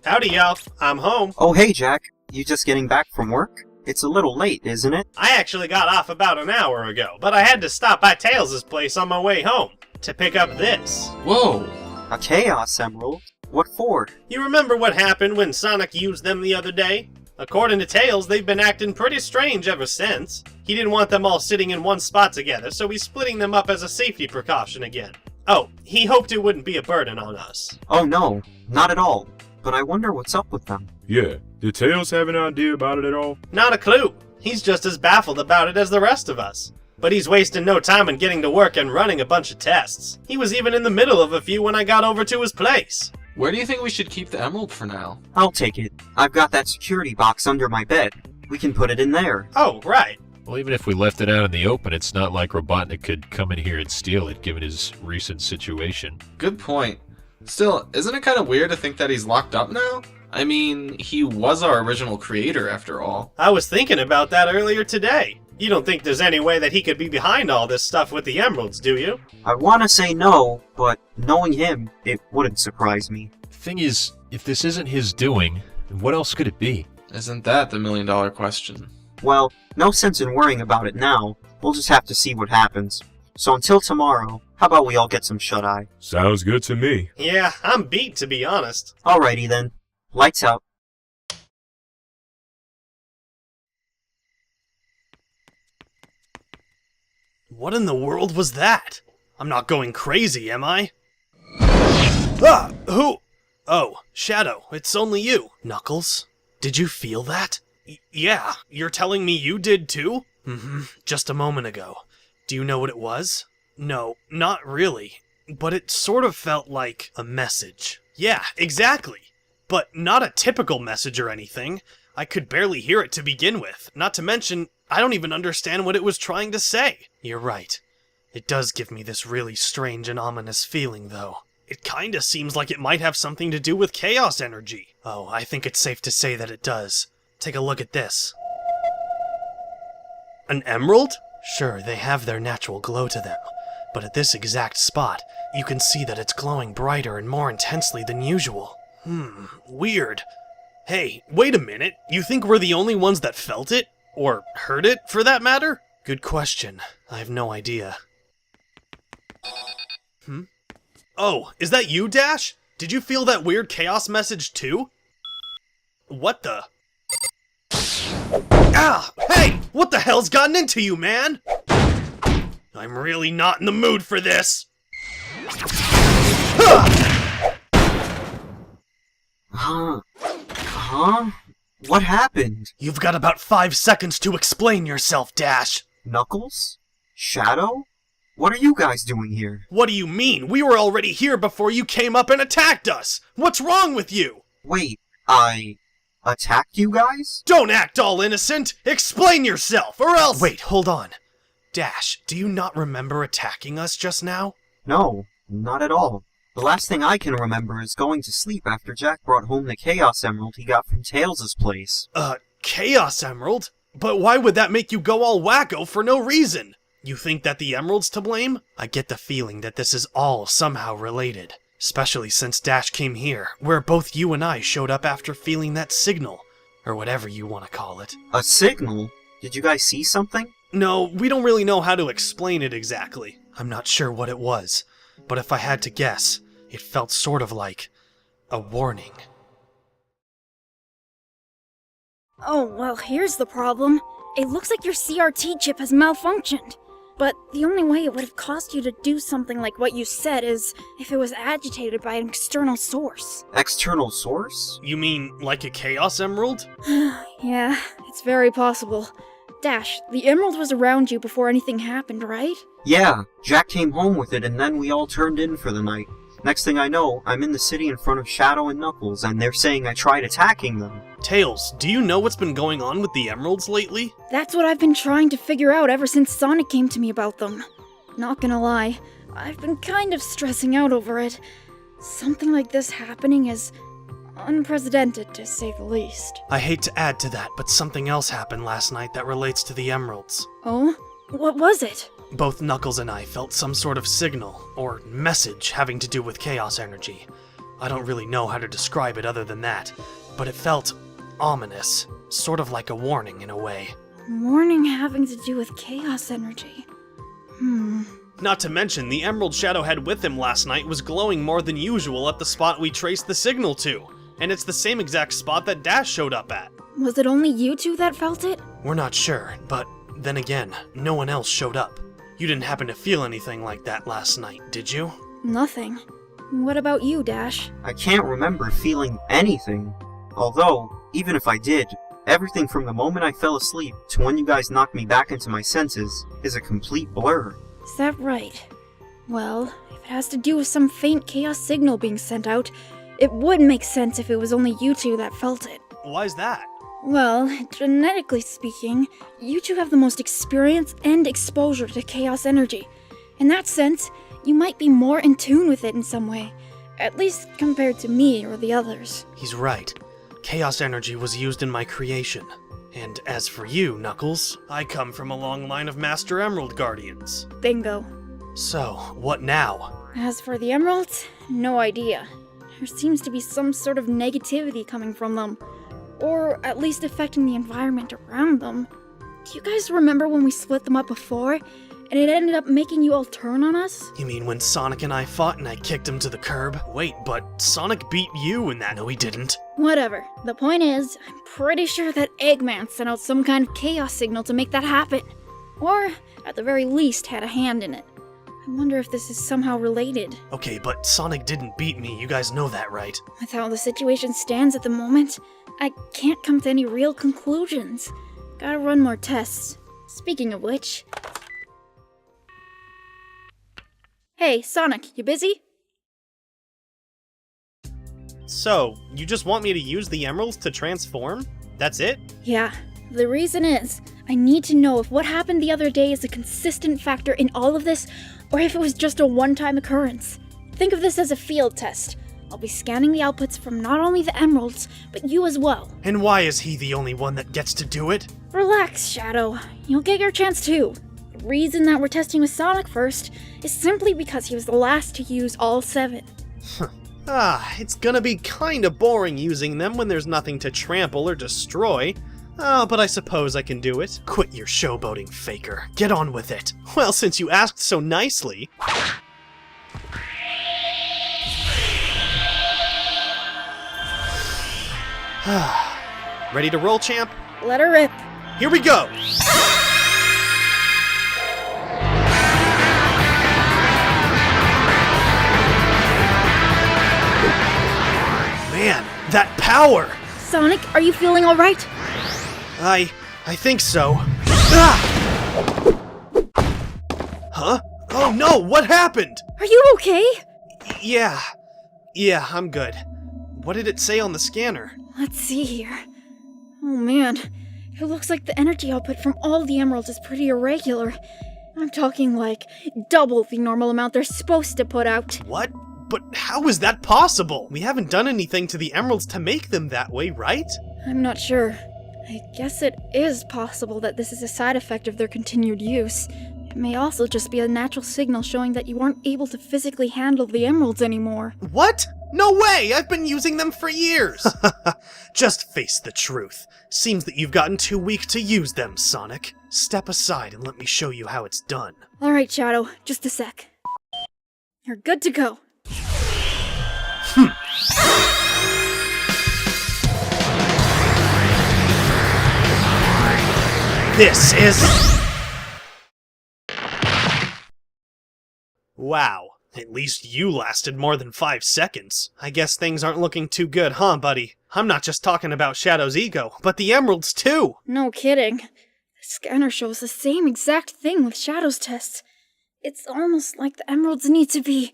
Howdy, y'all. I'm home. Oh, hey, Jack. You just getting back from work? It's a little late, isn't it? I actually got off about an hour ago, but I had to stop by Tails' place on my way home to pick up this. Whoa! A Chaos Emerald? What for? You remember what happened when Sonic used them the other day? According to Tails, they've been acting pretty strange ever since. He didn't want them all sitting in one spot together, so he's splitting them up as a safety precaution again. Oh, he hoped it wouldn't be a burden on us. Oh no, not at all. But I wonder what's up with them. Yeah, did Tails have an idea about it at all? Not a clue. He's just as baffled about it as the rest of us. But he's wasting no time in getting to work and running a bunch of tests. He was even in the middle of a few when I got over to his place. Where do you think we should keep the emerald for now? I'll take it. I've got that security box under my bed. We can put it in there. Oh, right. Well, even if we left it out in the open, it's not like Robotnik could come in here and steal it, given his recent situation. Good point. Still, isn't it kind of weird to think that he's locked up now? I mean, he was our original creator after all. I was thinking about that earlier today. You don't think there's any way that he could be behind all this stuff with the emeralds, do you? I want to say no, but knowing him, it wouldn't surprise me. Thing is, if this isn't his doing, then what else could it be? Isn't that the million-dollar question? Well, no sense in worrying about it now. We'll just have to see what happens. So until tomorrow, how about we all get some shut-eye? Sounds good to me. Yeah, I'm beat, to be honest. Alrighty then. Lights out. What in the world was that? I'm not going crazy, am I? Ah! Who? Oh, Shadow, it's only you. Knuckles, did you feel that? Yeah, you're telling me you did too? Just a moment ago. Do you know what it was? No, not really. But it sort of felt like a message. Yeah, exactly. But not a typical message or anything. I could barely hear it to begin with. Not to mention, I don't even understand what it was trying to say. You're right. It does give me this really strange and ominous feeling, though. It kinda seems like it might have something to do with chaos energy. Oh, I think it's safe to say that it does. Take a look at this. An emerald? Sure, they have their natural glow to them. But at this exact spot, you can see that it's glowing brighter and more intensely than usual. Weird. Hey, wait a minute. You think we're the only ones that felt it? Or heard it, for that matter? Good question. I have no idea. Oh, is that you, Dash? Did you feel that weird chaos message too? What the? Ah! Hey! What the hell's gotten into you, man? I'm really not in the mood for this! What happened? You've got about 5 seconds to explain yourself, Dash. Knuckles? Shadow? What are you guys doing here? What do you mean? We were already here before you came up and attacked us! What's wrong with you? Wait, I attacked you guys? Don't act all innocent! Explain yourself, or else— Wait, hold on. Dash, do you not remember attacking us just now? No, not at all. The last thing I can remember is going to sleep after Jack brought home the Chaos Emerald he got from Tails' place. Chaos Emerald? But why would that make you go all wacko for no reason? You think that the Emerald's to blame? I get the feeling that this is all somehow related. Especially since Dash came here, where both you and I showed up after feeling that signal. Or whatever you want to call it. A signal? Did you guys see something? No, we don't really know how to explain it exactly. I'm not sure what it was. But if I had to guess, it felt sort of like a warning. Oh, well, here's the problem. It looks like your CRT chip has malfunctioned. But the only way it would have caused you to do something like what you said is if it was agitated by an external source. External source? You mean like a Chaos Emerald? Yeah, it's very possible. Dash, the emerald was around you before anything happened, right? Yeah, Jack came home with it and then we all turned in for the night. Next thing I know, I'm in the city in front of Shadow and Knuckles, and they're saying I tried attacking them. Tails, do you know what's been going on with the emeralds lately? That's what I've been trying to figure out ever since Sonic came to me about them. Not gonna lie, I've been kind of stressing out over it. Something like this happening is unprecedented, to say the least. I hate to add to that, but something else happened last night that relates to the emeralds. Oh? What was it? Both Knuckles and I felt some sort of signal, or message, having to do with chaos energy. I don't really know how to describe it other than that, but it felt ominous, sort of like a warning in a way. Warning having to do with chaos energy. Not to mention, the emerald Shadow had with him last night was glowing more than usual at the spot we traced the signal to, and it's the same exact spot that Dash showed up at. Was it only you two that felt it? We're not sure, but then again, no one else showed up. You didn't happen to feel anything like that last night, did you? Nothing. What about you, Dash? I can't remember feeling anything. Although, even if I did, everything from the moment I fell asleep to when you guys knocked me back into my senses is a complete blur. Is that right? Well, if it has to do with some faint chaos signal being sent out, it would make sense if it was only you two that felt it. Why's that? Well, genetically speaking, you two have the most experience and exposure to chaos energy. In that sense, you might be more in tune with it in some way, at least compared to me or the others. He's right. Chaos energy was used in my creation. And as for you, Knuckles, I come from a long line of Master Emerald Guardians. Bingo. So, what now? As for the emeralds, no idea. There seems to be some sort of negativity coming from them, or at least affecting the environment around them. Do you guys remember when we split them up before, and it ended up making you all turn on us? You mean when Sonic and I fought and I kicked him to the curb? Wait, but Sonic beat you in that. No, he didn't. Whatever. The point is, I'm pretty sure that Eggman sent out some kind of chaos signal to make that happen. Or, at the very least, had a hand in it. I wonder if this is somehow related. Okay, but Sonic didn't beat me, you guys know that, right? With how the situation stands at the moment, I can't come to any real conclusions. Gotta run more tests. Speaking of which... Hey, Sonic, you busy? So, you just want me to use the emeralds to transform? That's it? Yeah. The reason is, I need to know if what happened the other day is a consistent factor in all of this, or if it was just a one-time occurrence. Think of this as a field test. I'll be scanning the outputs from not only the emeralds, but you as well. And why is he the only one that gets to do it? Relax, Shadow. You'll get your chance too. The reason that we're testing with Sonic first is simply because he was the last to use all 7. It's gonna be kinda boring using them when there's nothing to trample or destroy. Oh, but I suppose I can do it. Quit your showboating, Faker. Get on with it. Well, since you asked so nicely... Ready to roll, champ? Let her rip. Here we go! Man, that power! Sonic, are you feeling alright? I think so. Ah! Huh? Oh no, what happened? Are you okay? Yeah, I'm good. What did it say on the scanner? Let's see here. Oh man, it looks like the energy output from all the emeralds is pretty irregular. I'm talking like double the normal amount they're supposed to put out. What? But how is that possible? We haven't done anything to the emeralds to make them that way, right? I'm not sure. I guess it is possible that this is a side effect of their continued use. It may also just be a natural signal showing that you aren't able to physically handle the emeralds anymore. What? No way! I've been using them for years! Just face the truth. Seems that you've gotten too weak to use them, Sonic. Step aside and let me show you how it's done. Alright, Shadow, just a sec. You're good to go. This is... Wow. At least you lasted more than 5 seconds. I guess things aren't looking too good, huh, buddy? I'm not just talking about Shadow's ego, but the emeralds too! No kidding. The scanner shows the same exact thing with Shadow's tests. It's almost like the emeralds need to be...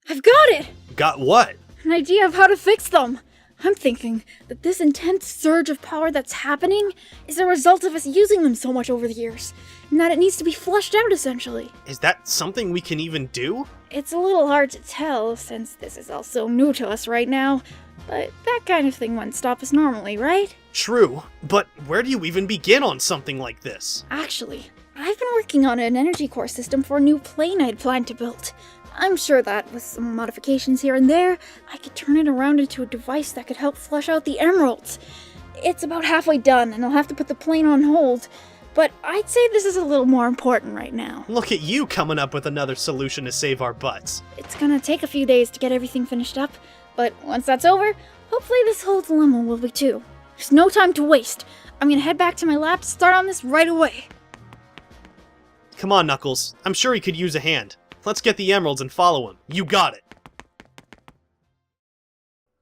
I've got it! Got what? An idea of how to fix them. I'm thinking that this intense surge of power that's happening is a result of us using them so much over the years, and that it needs to be flushed out essentially. Is that something we can even do? It's a little hard to tell since this is all so new to us right now, but that kind of thing wouldn't stop us normally, right? True, but where do you even begin on something like this? Actually, I've been working on an energy core system for a new plane I'd planned to build. I'm sure that, with some modifications here and there, I could turn it around into a device that could help flush out the emeralds. It's about halfway done, and I'll have to put the plane on hold, but I'd say this is a little more important right now. Look at you coming up with another solution to save our butts. It's gonna take a few days to get everything finished up, but once that's over, hopefully this whole dilemma will be too. There's no time to waste. I'm gonna head back to my lab to start on this right away. Come on, Knuckles. I'm sure he could use a hand. Let's get the emeralds and follow him. You got it.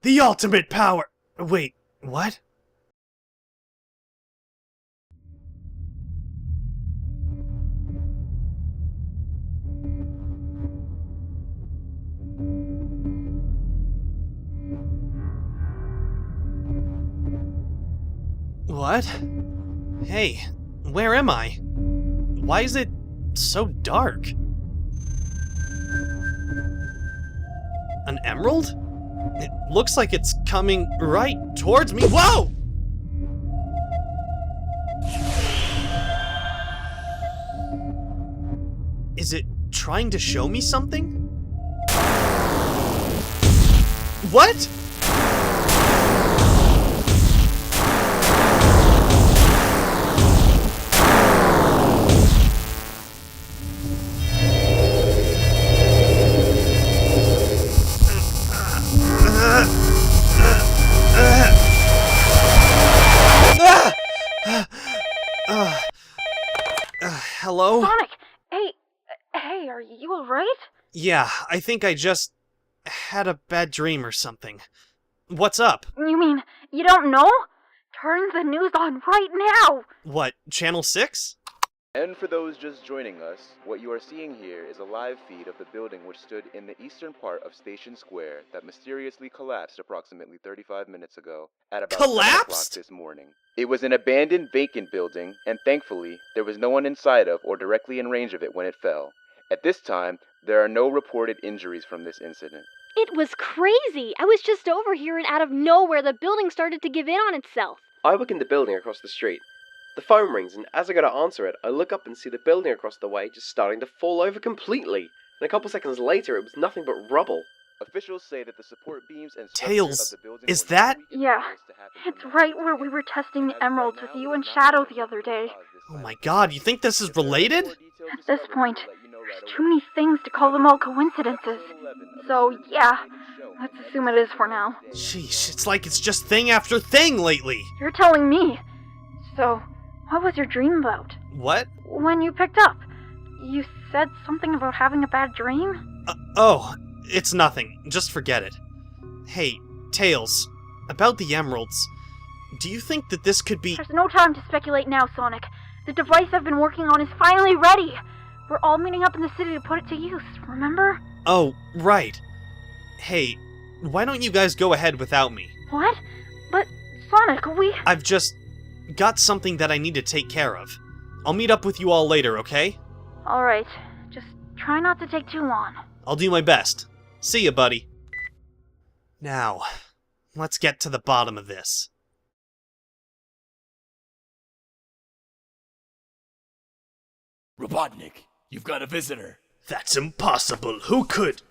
The ultimate power! Wait, what? What? Hey, where am I? Why is it so dark? An emerald? It looks like it's coming right towards me. Whoa! Is it trying to show me something? What? Hello? Sonic! Hey, are you alright? Yeah, I think I just had a bad dream or something. What's up? You mean, you don't know? Turn the news on right now! What, Channel 6? And for those just joining us, what you are seeing here is a live feed of the building which stood in the eastern part of Station Square that mysteriously collapsed approximately 35 minutes ago at about 7 o'clock Collapsed? this morning. It was an abandoned, vacant building, and thankfully, there was no one inside of or directly in range of it when it fell. At this time, there are no reported injuries from this incident. It was crazy! I was just over here and out of nowhere the building started to give in on itself. I work in the building across the street. The phone rings, and as I go to answer it, I look up and see the building across the way just starting to fall over completely. And a couple seconds later, it was nothing but rubble. Officials say that the support beams and Tails, structure of the building is were that- newly Yeah, supposed to happen it's from right last where week. we were testing As the of emeralds right with now, you it and is not Shadow clear the other what day. caused this Oh my silence. god, you think this is If there are any related? more details At this discovered, point, we'll let you know right there's away. too many things to call them all coincidences. So, yeah, let's assume it is for now. Sheesh, it's like it's just thing after thing lately. You're telling me. So, what was your dream about? What? When you picked up, you said something about having a bad dream? Oh, it's nothing. Just forget it. Hey, Tails, about the emeralds. Do you think that this could be... There's no time to speculate now, Sonic. The device I've been working on is finally ready. We're all meeting up in the city to put it to use, remember? Oh, right. Hey, why don't you guys go ahead without me? What? But, Sonic, we... I've just got something that I need to take care of. I'll meet up with you all later, okay? Alright, just try not to take too long. I'll do my best. See ya, buddy. Now, let's get to the bottom of this. Robotnik, you've got a visitor. That's impossible. Who could?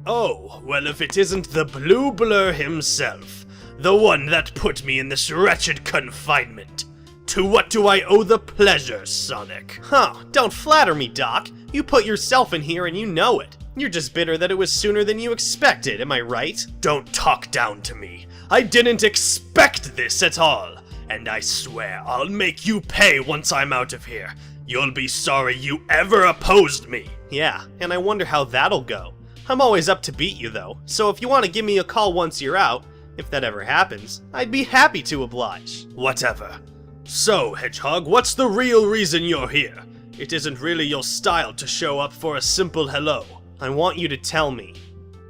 Oh, well, if it isn't the Blue Blur himself, the one that put me in this wretched confinement. To what do I owe the pleasure, Sonic? Huh, don't flatter me, Doc. You put yourself in here and you know it. You're just bitter that it was sooner than you expected, am I right? Don't talk down to me. I didn't expect this at all. And I swear I'll make you pay once I'm out of here. You'll be sorry you ever opposed me. Yeah, and I wonder how that'll go. I'm always up to beat you though, so if you want to give me a call once you're out, if that ever happens, I'd be happy to oblige. Whatever. So, Hedgehog, what's the real reason you're here? It isn't really your style to show up for a simple hello. I want you to tell me,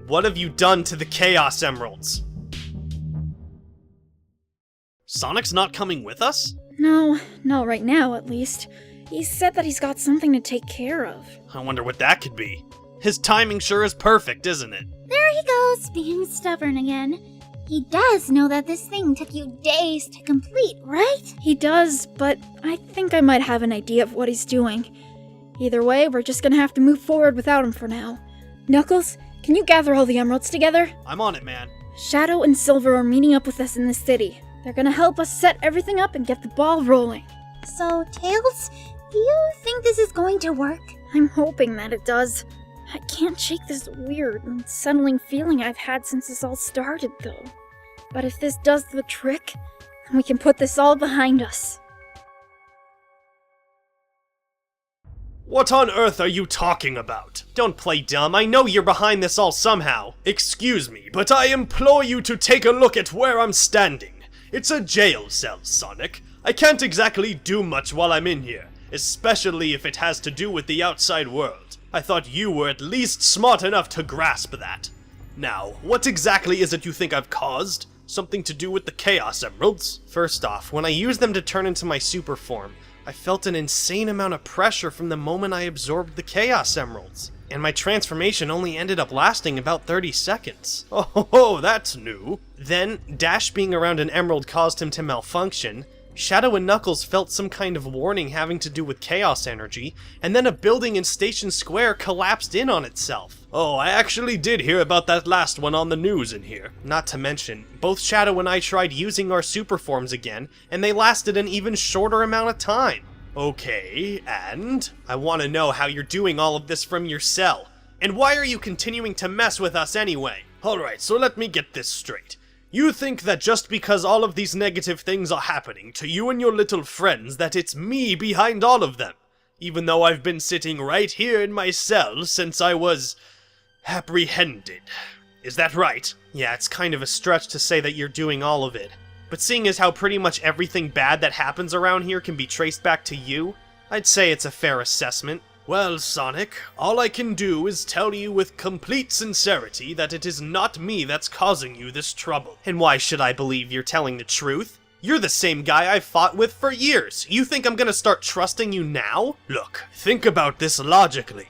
what have you done to the Chaos Emeralds? Sonic's not coming with us? No, not right now at least. He said that he's got something to take care of. I wonder what that could be. His timing sure is perfect, isn't it? There he goes, being stubborn again. He does know that this thing took you days to complete, right? He does, but I think I might have an idea of what he's doing. Either way, we're just gonna have to move forward without him for now. Knuckles, can you gather all the emeralds together? I'm on it, man. Shadow and Silver are meeting up with us in the city. They're gonna help us set everything up and get the ball rolling. So, Tails, do you think this is going to work? I'm hoping that it does. I can't shake this weird, unsettling feeling I've had since this all started, though. But if this does the trick, then we can put this all behind us. What on earth are you talking about? Don't play dumb, I know you're behind this all somehow. Excuse me, but I implore you to take a look at where I'm standing. It's a jail cell, Sonic. I can't exactly do much while I'm in here, especially if it has to do with the outside world. I thought you were at least smart enough to grasp that. Now, what exactly is it you think I've caused? Something to do with the Chaos Emeralds? First off, when I used them to turn into my super form, I felt an insane amount of pressure from the moment I absorbed the Chaos Emeralds. And my transformation only ended up lasting about 30 seconds. Oh, that's new. Then, Dash being around an emerald caused him to malfunction. Shadow and Knuckles felt some kind of warning having to do with chaos energy, and then a building in Station Square collapsed in on itself. Oh, I actually did hear about that last one on the news in here. Not to mention, both Shadow and I tried using our super forms again, and they lasted an even shorter amount of time. Okay, and? I want to know how you're doing all of this from your cell. And why are you continuing to mess with us anyway? Alright, so let me get this straight. You think that just because all of these negative things are happening to you and your little friends that it's me behind all of them, even though I've been sitting right here in my cell since I was apprehended. Is that right? Yeah, it's kind of a stretch to say that you're doing all of it. But seeing as how pretty much everything bad that happens around here can be traced back to you, I'd say it's a fair assessment. Well, Sonic, all I can do is tell you with complete sincerity that it is not me that's causing you this trouble. And why should I believe you're telling the truth? You're the same guy I've fought with for years. You think I'm gonna start trusting you now? Look, think about this logically.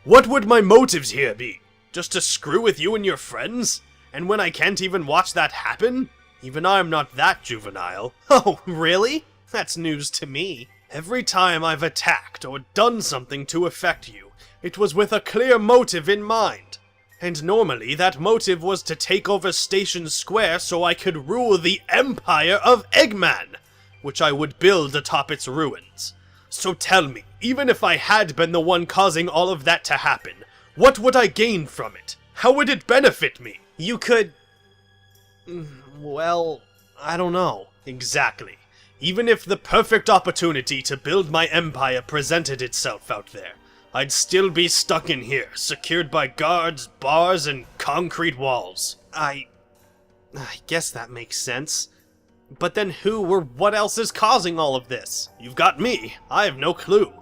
What would my motives here be? Just to screw with you and your friends? And when I can't even watch that happen? Even I'm not that juvenile. Oh, really? That's news to me. Every time I've attacked or done something to affect you, it was with a clear motive in mind. And normally that motive was to take over Station Square so I could rule the Empire of Eggman, which I would build atop its ruins. So tell me, even if I had been the one causing all of that to happen, what would I gain from it? How would it benefit me? You could... well, I don't know. Exactly. Even if the perfect opportunity to build my empire presented itself out there, I'd still be stuck in here, secured by guards, bars, and concrete walls. I guess that makes sense. But then who or what else is causing all of this? You've got me. I have no clue.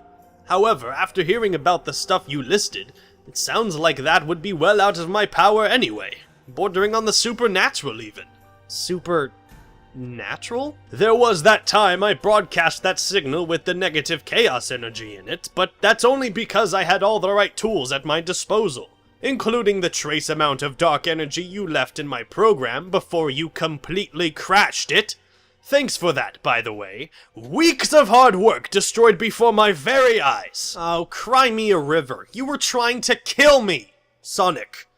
However, after hearing about the stuff you listed, it sounds like that would be well out of my power anyway. Bordering on the supernatural even. Supernatural? There was that time I broadcast that signal with the negative chaos energy in it, but that's only because I had all the right tools at my disposal, including the trace amount of dark energy you left in my program before you completely crashed it. Thanks for that, by the way. Weeks of hard work destroyed before my very eyes. Oh, cry me a river. You were trying to kill me! Sonic,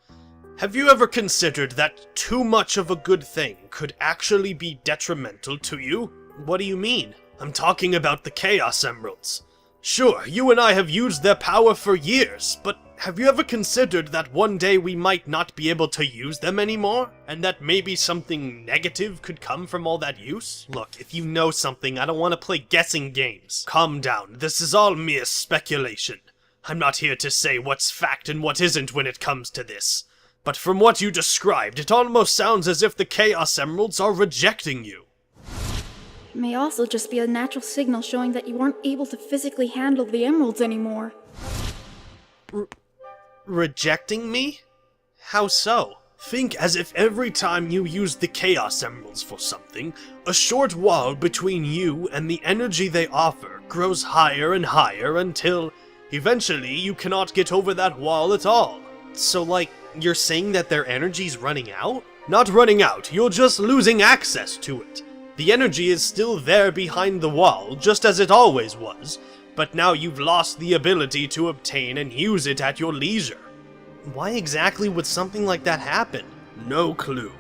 have you ever considered that too much of a good thing could actually be detrimental to you? What do you mean? I'm talking about the Chaos Emeralds. Sure, you and I have used their power for years, but have you ever considered that one day we might not be able to use them anymore? And that maybe something negative could come from all that use? Look, if you know something, I don't want to play guessing games. Calm down, this is all mere speculation. I'm not here to say what's fact and what isn't when it comes to this. But from what you described, it almost sounds as if the Chaos Emeralds are rejecting you. It may also just be a natural signal showing that you aren't able to physically handle the emeralds anymore. Rejecting me? How so? Think as if every time you used the Chaos Emeralds for something, a short wall between you and the energy they offer grows higher and higher until, eventually, you cannot get over that wall at all. So, like, you're saying that their energy's running out? Not running out, you're just losing access to it. The energy is still there behind the wall, just as it always was, but now you've lost the ability to obtain and use it at your leisure. why exactly would something like that happen? No clue.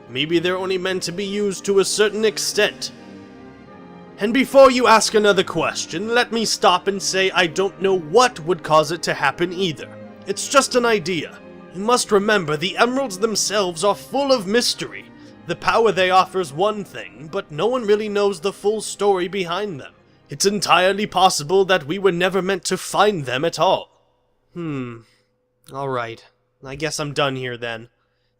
Maybe they're only meant to be used to a certain extent. And before you ask another question, let me stop and say I don't know what would cause it to happen either. It's just an idea. You must remember the emeralds themselves are full of mystery. The power they offer is one thing, but no one really knows the full story behind them. It's entirely possible that we were never meant to find them at all. Alright. I guess I'm done here then.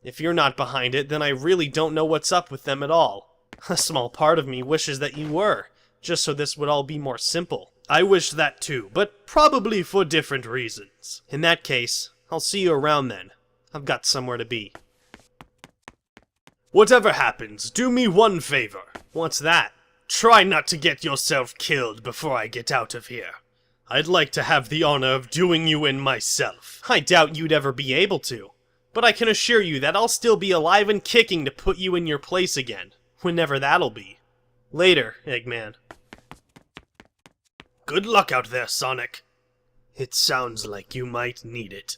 If you're not behind it, then I really don't know what's up with them at all. A small part of me wishes that you were, just so this would all be more simple. I wish that too, but probably for different reasons. In that case, I'll see you around then. I've got somewhere to be. Whatever happens, do me one favor. What's that? Try not to get yourself killed before I get out of here. I'd like to have the honor of doing you in myself. I doubt you'd ever be able to, but I can assure you that I'll still be alive and kicking to put you in your place again, whenever that'll be. Later, Eggman. Good luck out there, Sonic. It sounds like you might need it.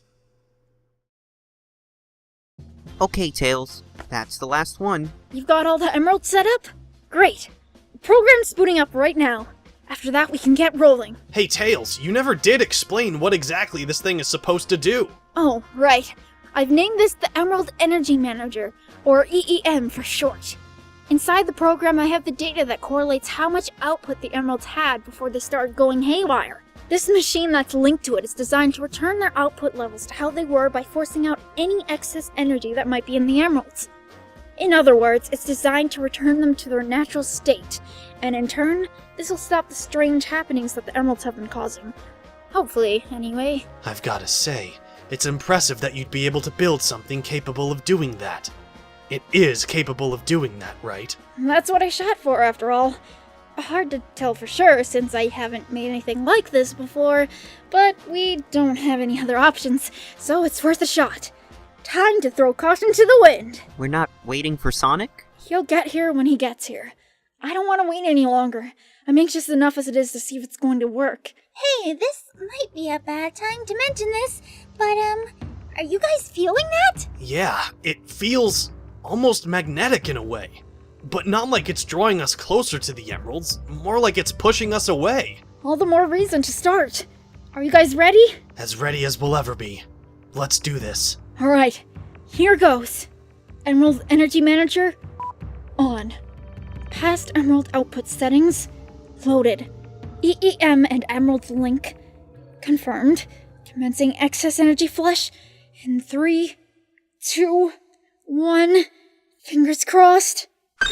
Okay, Tails. That's the last one. You've got all the emeralds set up? Great. The program's booting up right now. After that, we can get rolling. Hey, Tails, you never did explain what exactly this thing is supposed to do. Oh, right. I've named this the Emerald Energy Manager, or EEM for short. Inside the program, I have the data that correlates how much output the emeralds had before they started going haywire. This machine that's linked to it is designed to return their output levels to how they were by forcing out any excess energy that might be in the emeralds. In other words, it's designed to return them to their natural state, and in turn, this will stop the strange happenings that the emeralds have been causing. Hopefully, anyway. I've gotta say, it's impressive that you'd be able to build something capable of doing that. It is capable of doing that, right? That's what I shot for, after all. Hard to tell for sure, since I haven't made anything like this before, but we don't have any other options, so it's worth a shot. Time to throw caution to the wind. We're not waiting for Sonic? He'll get here when he gets here. I don't want to wait any longer. I'm anxious enough as it is to see if it's going to work. Hey, this might be a bad time to mention this, but, are you guys feeling that? Yeah, it feels almost magnetic in a way. But not like it's drawing us closer to the emeralds, more like it's pushing us away. All the more reason to start. Are you guys ready? As ready as we'll ever be. Let's do this. Alright, here goes. Emerald Energy Manager, on. Past emerald output settings, loaded. EEM and emerald link, confirmed. Commencing excess energy flush in 3, 2, 1. Fingers crossed. They're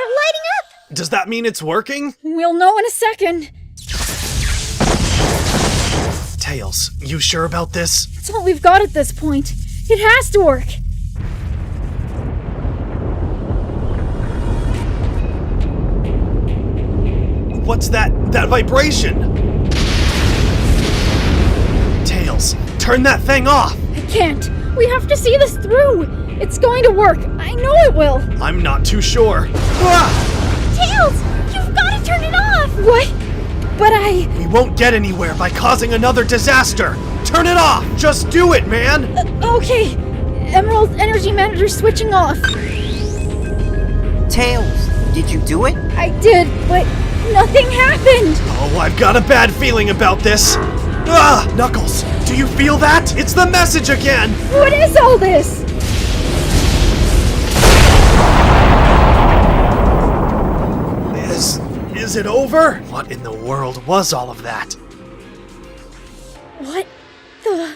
lighting up! Does that mean it's working? We'll know in a second. Tails, you sure about this? It's all we've got at this point. It has to work. What's that vibration? Tails, turn that thing off! I can't. We have to see this through. It's going to work. I know it will. I'm not too sure. Ah! Tails, you've got to turn it off! What? But We won't get anywhere by causing another disaster! Turn it off! Just do it, man! Okay. Emerald Energy Manager switching off. Tails, did you do it? I did, but nothing happened. Oh, I've got a bad feeling about this. Ah! Knuckles, do you feel that? It's the message again! What is all this? Is it over? What in the world was all of that? What the...